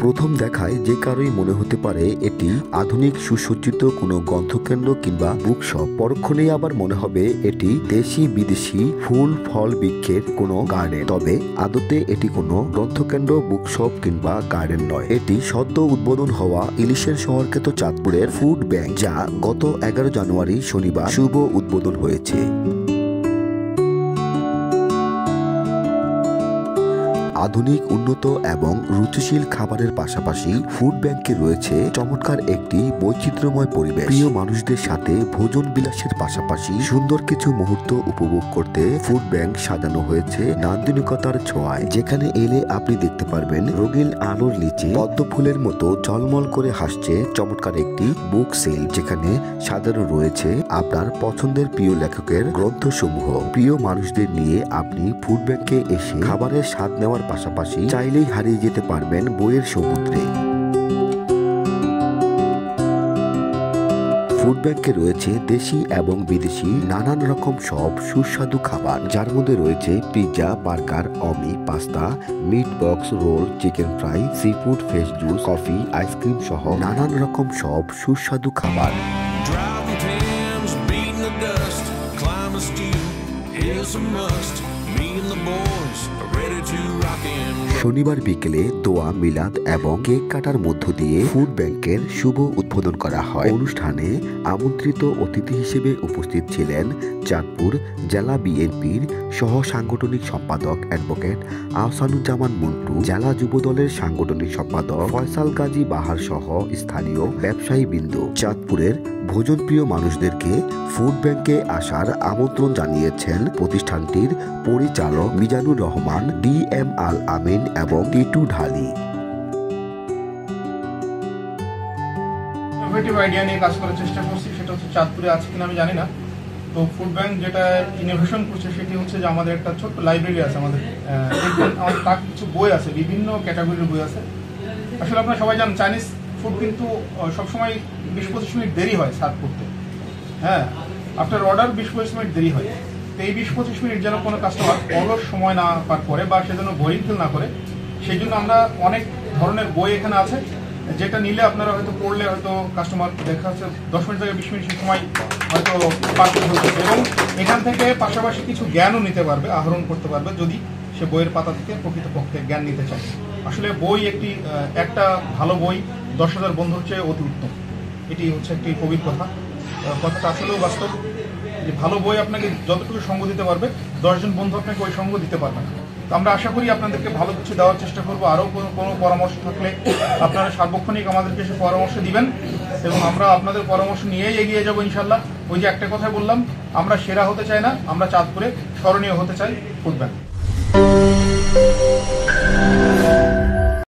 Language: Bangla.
প্রথম দেখায় যে কারোই মনে হতে পারে এটি আধুনিক সুসজ্জিত কোনো গ্রন্থকেন্দ্র কিংবা বুকশপ, পরক্ষণেই আবার মনে হবে এটি দেশি বিদেশি ফুল ফল বৃক্ষের কোনো গার্ডেন। তবে আদতে এটি কোনো গ্রন্থকেন্দ্র, বুকশপ কিংবা গার্ডেন নয়। এটি সদ্য উদ্বোধন হওয়া ইলিশের শহরখ্যাত চাঁদপুরের ফুড ব্যাংক, যা গত 11 জানুয়ারি শনিবার শুভ উদ্বোধন হয়েছে। আধুনিক, উন্নত এবং রুচিশীল খাবারের পাশাপাশি ফুড ব্যাংকে রয়েছে চমৎকার একটি বৈচিত্র্যময় পরিবেশ। প্রিয় মানুষদের সাথে ভোজন বিলাসের পাশাপাশি সুন্দর কিছু মুহূর্ত উপভোগ করতে ফুড ব্যাংক সাজানো হয়েছে নান্দনিকতার ছোঁয়ায়। যেখানে এলে আপনি দেখতে পারবেন রঙিন আলোর নিচে পদ্ম ফুলের মতো ঝলমল করে হাসছে চমৎকার একটি বুক সেল, যেখানে সাজানো রয়েছে আপনার পছন্দের প্রিয় লেখকের গ্রন্থসমূহ। প্রিয় মানুষদের নিয়ে আপনি ফুড ব্যাংকে এসে খাবারের স্বাদ নেওয়ার পাশাপাশি চাইলেই হারিয়ে যেতে পারবেন বইয়ের সমুদ্রে। ফুড ব্যাংকে রয়েছে দেশি এবং বিদেশি নানান রকম সব সুস্বাদু খাবার, যার মধ্যে রয়েছে পিৎজা, বার্গার, অমি, pasta, meat box, roll, chicken fry, seafood, fresh juice, coffee, ice cream সহ নানান রকম সব সুস্বাদু খাবার। শনিবার বিকেলে দোয়া, মিলাদ এবং কেক কাটার মধ্য দিয়ে ফুড ব্যাংকের শুভ উদ্বোধন করা হয়। অনুষ্ঠানে আমন্ত্রিত অতিথি হিসেবে উপস্থিত ছিলেন চাঁদপুর জেলা বিএনপির সহ সাংগঠনিক সম্পাদক অ্যাডভোকেট আহসানুজ্জামান মন্টু, জেলা যুবদলের সাংগঠনিক সম্পাদক ফয়সাল গাজী বাহার সহ স্থানীয় ব্যবসায়ীবৃন্দ। চাঁদপুরের ভোজনপ্রিয় মানুষদেরকে ফুড ব্যাংকে আসার আমন্ত্রণ জানিয়েছেন প্রতিষ্ঠানটির পরিচালক মিজানুর রহমান, DM আল আমিন এবং টিটু ঢালি। ইনোভেটিভ আইডিয়া নিয়ে কাজ করার চেষ্টা করছি, সেটা হচ্ছে চাঁদপুরে আছে কিনা আমি জানি না। তো ফুড ব্যাংক যেটা ইনোভেশন করছে সেটি হচ্ছে যে আমাদের একটা ছোট্ট লাইব্রেরি আছে। আমাদের তার কিছু বই আছে, বিভিন্ন ক্যাটাগরির বই আছে। আসলে আপনারা সবাই জানেন চাইনিজ ফুড কিন্তু সবসময় 20-25 মিনিট দেরি হয় সার্ভ করতে। হ্যাঁ, আফটার অর্ডার 20-25 মিনিট দেরি হয়। তো এই 20-25 মিনিট যেন কোনো কাস্টমার অলস সময় না পার করে বা সেজন্য বোরিং ফিল না করে, সেই জন্য আমরা অনেক ধরনের বই এখানে আছে, যেটা নিলে আপনারা হয়তো পড়লে হয়তো কাস্টমার দেখা যাচ্ছে 10 মিনিট থেকে 20 মিনিট সময় হয়তো পার করতে, এবং এখান থেকে পাশাপাশি কিছু জ্ঞানও নিতে পারবে, আহরণ করতে পারবে যদি সে বইয়ের পাতা থেকে প্রকৃতপক্ষে জ্ঞান নিতে চায়। আসলে বই একটা ভালো বই 10,000 বন্ধুর চেয়ে অতি উত্তম। এটি হচ্ছে একটি কবির কথাটা আসলেও বাস্তব, যে ভালো বই আপনাকে যতটুকু সঙ্গ দিতে পারবে 10 জন বন্ধু আপনাকে ওই সঙ্গ দিতে পারবে না। তো আমরা আশা করি আপনাদেরকে ভালো কিছু দেওয়ার চেষ্টা করবো। আরও কোনো পরামর্শ থাকলে আপনারা সার্বক্ষণিক আমাদেরকে সে পরামর্শ দিবেন, এবং আমরা আপনাদের পরামর্শ নিয়েই এগিয়ে যাবো ইনশাল্লাহ। ওই যে একটা কথাই বললাম, আমরা সেরা হতে চাই না, আমরা চাঁদপুরে স্মরণীয় হতে চাই ফুড ব্যাংক।